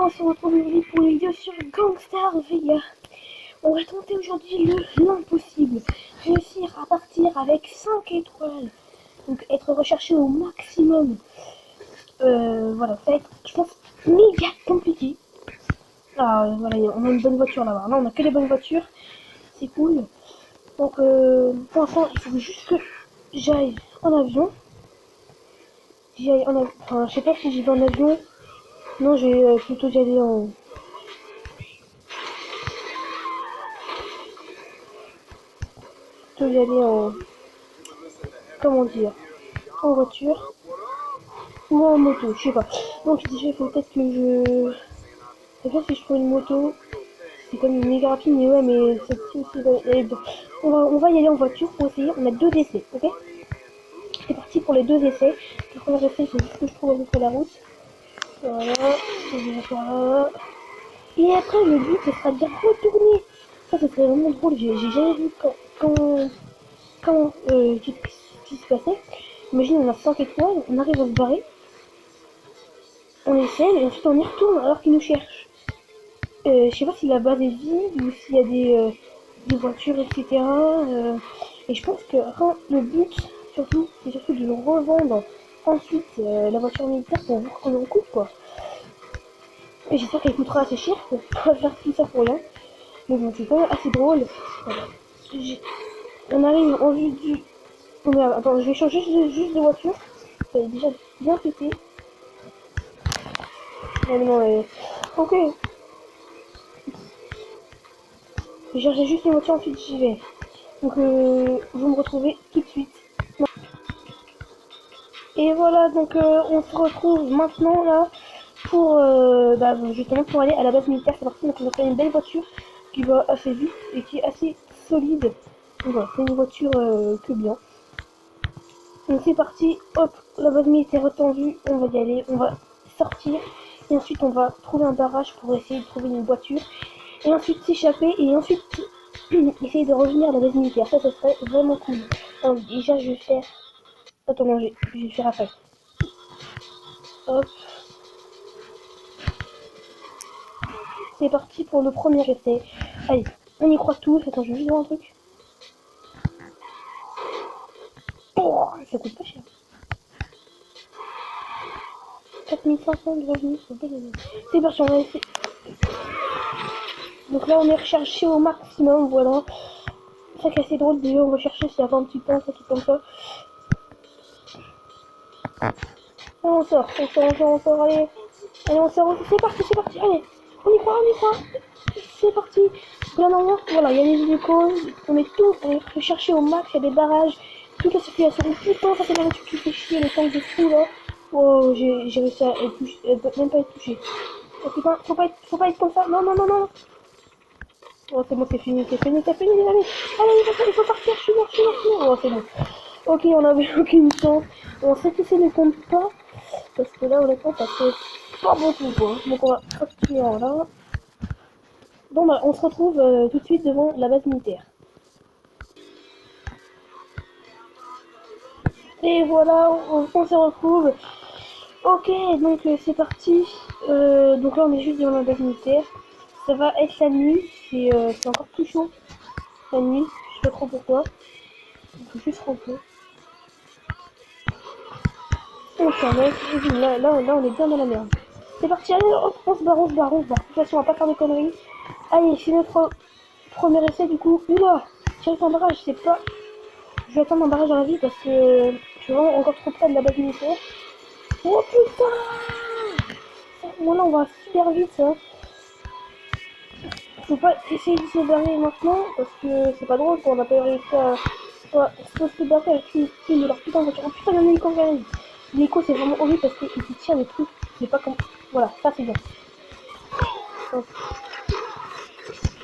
on se retrouve aujourd'hui pour une vidéo sur Gangstar Vega. On va tenter aujourd'hui l'impossible. Réussir à partir avec 5 étoiles. Donc être recherché au maximum. Voilà, ça va être, je pense, méga compliqué. Ah, voilà, on a une bonne voiture là-bas. Là, on a que des bonnes voitures. C'est cool. Donc, pour l'instant, il faut juste que j'aille en avion. Enfin, je sais pas si j'y vais en avion. Non, j'ai plutôt d'y aller en... Comment dire, en voiture ou en moto, je sais pas. Donc déjà il faut peut-être que je... Je sais pas si je trouve une moto. C'est comme une méga rapide, mais ouais, mais celle-ci aussi on va y aller en voiture pour essayer. On a 2 essais, ok? C'est parti pour les 2 essais. Le premier essai, il faut juste que je trouve à peu près la route. Voilà, voilà. Et après le but ce sera de retourner. Ça serait vraiment drôle, j'ai jamais vu ce qui se passait. Imagine, on a 5 étoiles, on arrive à se barrer, on essaie et ensuite on y retourne alors qu'ils nous cherchent. Je sais pas si la base est vide ou s'il y a des voitures, etc. Et je pense que le but, surtout, c'est surtout de nous revendre ensuite la voiture militaire pour voir combien on coûte, quoi. Et j'espère qu'elle coûtera assez cher pour pas faire tout ça pour rien. Mais bon, c'est quand même assez drôle. Voilà. On arrive en vue du... Oh merde, attends, je vais changer juste de voiture. Ça est déjà bien pété. Non, ok. Je cherchais juste une voiture, ensuite j'y vais. Donc, vous me retrouvez tout de suite. Et voilà, donc on se retrouve maintenant là pour justement pour aller à la base militaire. C'est parti, donc on a fait une belle voiture qui va assez vite et qui est assez solide. Donc voilà, c'est une voiture que bien. Donc c'est parti, hop, la base militaire est en vue, on va y aller, on va sortir. Et ensuite on va trouver un barrage pour essayer de trouver une voiture. Et ensuite s'échapper et ensuite essayer de revenir à la base militaire. Ça serait vraiment cool. Alors déjà je vais faire... Attends, non, je vais faire après. Hop. C'est parti pour le premier essai. Allez, on y croit tous. Attends, je vais juste voir un truc. Oh, ça coûte pas cher. 4500 de revenus, c'est parti, on va essayer. Donc là, on est recherché au maximum, voilà. C'est assez drôle, déjà, on va chercher s'il y a 20 petits points, ça tout comme ça. On sort, allez. Allez, on sort, c'est parti, allez. On y croit. C'est parti. Là, normalement, voilà, il y a les hélicos, on est recherché au max, il y a des barrages, toute la circulation. Putain, ça c'est la voiture qui fait chier, les tanks de fou là. Oh, j'ai réussi à être touché, elle peut même pas être touchée. Oh putain, faut pas être comme ça, non. Oh, c'est bon, c'est fini, allez, il faut partir, je suis mort. Oh, c'est bon. Ok, on avait aucune chance. On sait que c'est ne compte pas, parce que là, honnêtement, ça fait pas beaucoup, quoi. Donc, on va continuer en là. Bon, bah, on se retrouve tout de suite devant la base militaire. Et voilà, on se retrouve. Ok, donc c'est parti. Donc là, on est juste devant la base militaire. Ça va être la nuit. C'est encore plus chaud la nuit. Je sais pas trop pourquoi. On peut juste rentrer. On s'en met. Là, on est bien dans la merde. C'est parti, allez, hop, on se barre. De toute façon, on va pas faire de conneries. Allez, c'est notre premier essai du coup. Oula, j'ai un barrage, c'est pas... Je vais attendre un barrage dans la vie parce que je suis vraiment encore trop près de la base militaire. Oh putain! Bon là on va super vite ça. Faut pas essayer de se barrer maintenant parce que c'est pas drôle qu'on n'a pas réussi à... Ouais, faut se barrer avec une de leurs putains de voitures. Oh putain, il y a un hélico qui arrive. L'hélico c'est vraiment horrible parce qu'il te tire des trucs. C'est pas comme... Voilà, ça c'est bien. Oh.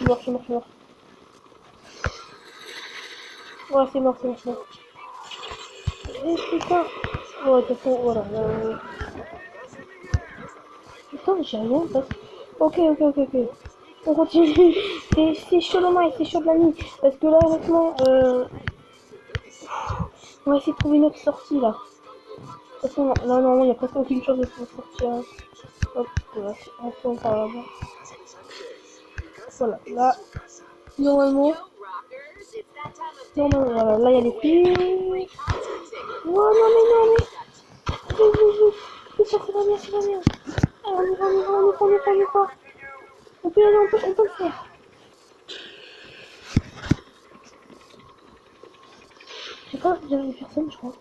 Je suis mort. Ouais, c'est mort. Eh putain. Ouais, de toute façon, voilà. Putain, j'ai rien parce... Ok. On continue. C'est chaud le mail, c'est chaud de la nuit. Parce que là, honnêtement, on va essayer de trouver une autre sortie là. De toute façon, là, non, il n'y a presque aucune chance de s'en sortir. Hop, voilà, on se par là-bas. Voilà, là, normalement, voilà, là, il y a les filles. Oh, non, mais. Ça va bien, ça va bien. Allez, on y va. On peut y aller, on peut le faire. Je sais pas, il y avait personne, je crois.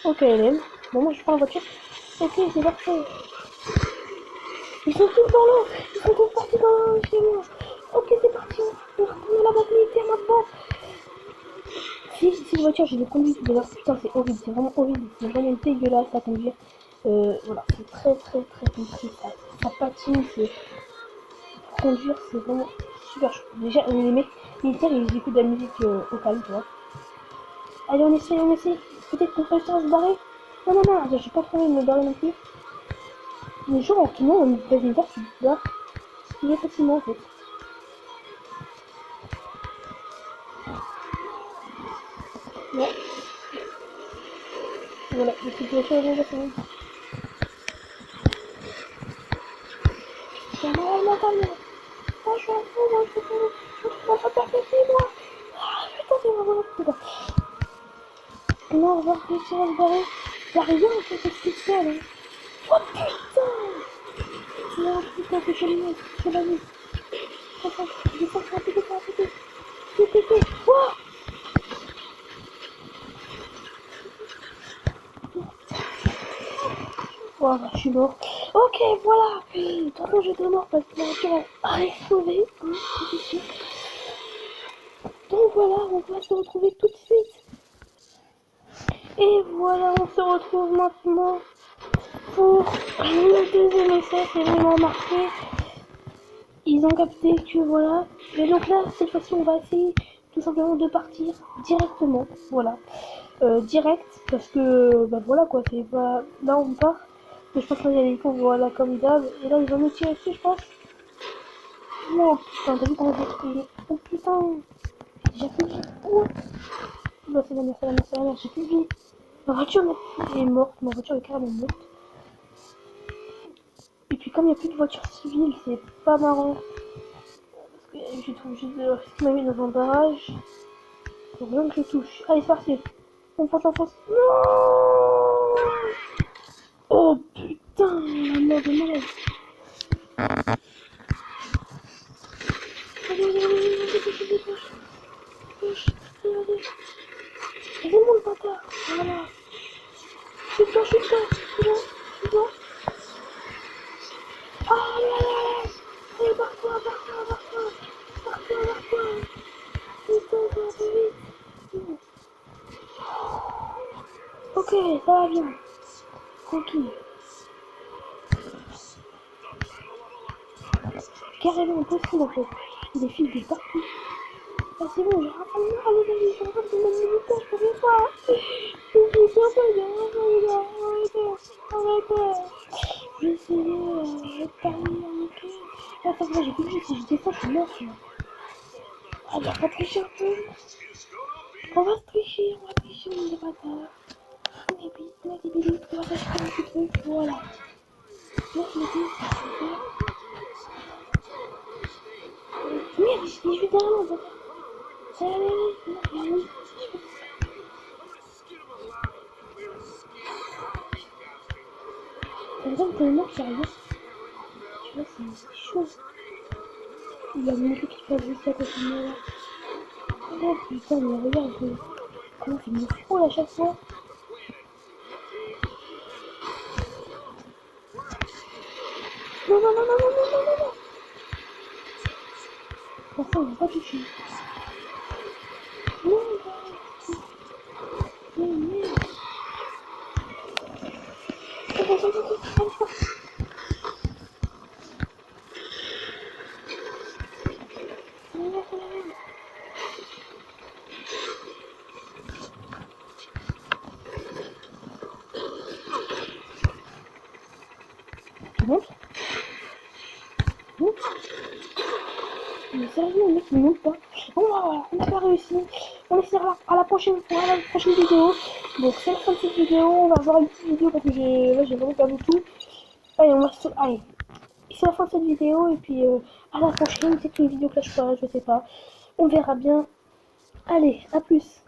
Ok, Hélène. Bon, moi, je prends la voiture. Ok, c'est parfait. Ils sont tous dans l'eau. Ils sont tous partis dans l'eau chez moi. Ok, c'est parti. On va retourner à la base militaire maintenant. Si une voiture, j'ai des conduites, d'ailleurs, putain, c'est horrible. C'est vraiment horrible. C'est vraiment dégueulasse à conduire. Voilà, c'est très compliqué. Ça patine. Pour conduire, c'est vraiment super chaud. Déjà, les mecs militaires, ils écoutent de la musique au calme, tu vois. Allez, on essaie. Peut-être qu'on réussira à se barrer. Non, j'ai pas trouvé de me barrer non plus. Les gens, en tout le monde, on me dire, tu te barres. Il est facilement, en fait. Ouais. Voilà, la situation est déjà finie. C'est normalement pas bien. Moi, je suis un fou, moi, je peux pas faire moi. Ah, putain, c'est vraiment putain. Non, on va réussir à se barrer. Y'a rien, en fait, c'est spécial, hein. Oh, putain. Non, putain, c'est génial, c'est la nuit. Attends, descends, rapide. Vite. Oh. Voilà, je suis mort. Ok, voilà. De toute façon, j'étais mort parce que la voiture a explosé. Hein, c'est sûr. Donc voilà, on va se retrouver tout de suite. Et voilà, on se retrouve maintenant pour le deuxième essai. C'est vraiment marqué. Ils ont capté que voilà. Et donc là, cette fois-ci, on va essayer tout simplement de partir directement. Voilà. Direct, parce que, bah voilà quoi, c'est pas... Là, on part. Mais je pense qu'il y a des cons, voilà, comme d'hab. Et là, ils vont nous tirer dessus, je pense. Oh putain, t'as vu comment j'ai trouvé. Oh putain. J'ai plus de vie. Oh. Bah, c'est la merde, j'ai plus de vie. Ma voiture est morte, ma voiture est carrément morte. Et puis comme il n'y a plus de voiture civile, c'est pas marrant. Parce que je trouve juste de ce qu'il m'a mis dans un barrage. Faut rien que je touche. Allez, c'est parti. On fonce. Non. Oh putain, la mort de malade. Allez, dépêche. C'est bon le bâtard. Voilà. Chute-toi. Allez. Allez, barre-toi. Putain, ça va plus vite. Ok, ça va bien. Tranquille. Carrément impossible en fait. Des fils de partout. Ah, c'est bon, j'ai raffolé. Allez, je suis en train de mettre le bouton, je peux pas. Je suis arrête. Je vais essayer de parler en ok. Attends, moi j'ai plus de vie, si je descends, je suis mort. Ah, on va tricher un peu. On va tricher, on est bâtards. On est débiles, on va s'acheter un petit truc, voilà. Là, je me dis, merde, je vais derrière moi, allez, ça me donne tellement que j'arrive. Tu vois, c'est chaud. Il y a une moto qui passe juste à côté de moi là. Oh putain, mais regarde, comment il me frôle à chaque fois. Non. Pour ça, on va pas toucher. Non, merde. Tu montes? Mais sérieusement, le mec il monte pas. Bon, voilà, on n'a pas réussi. On essaiera à la prochaine fois, à la prochaine vidéo. Donc c'est la fin de cette vidéo, on va voir une petite vidéo parce que j'ai vraiment perdu tout. Allez, allez, c'est la fin de cette vidéo et puis à la prochaine, peut-être une vidéo Clash Royale, je sais pas. On verra bien. Allez, à plus.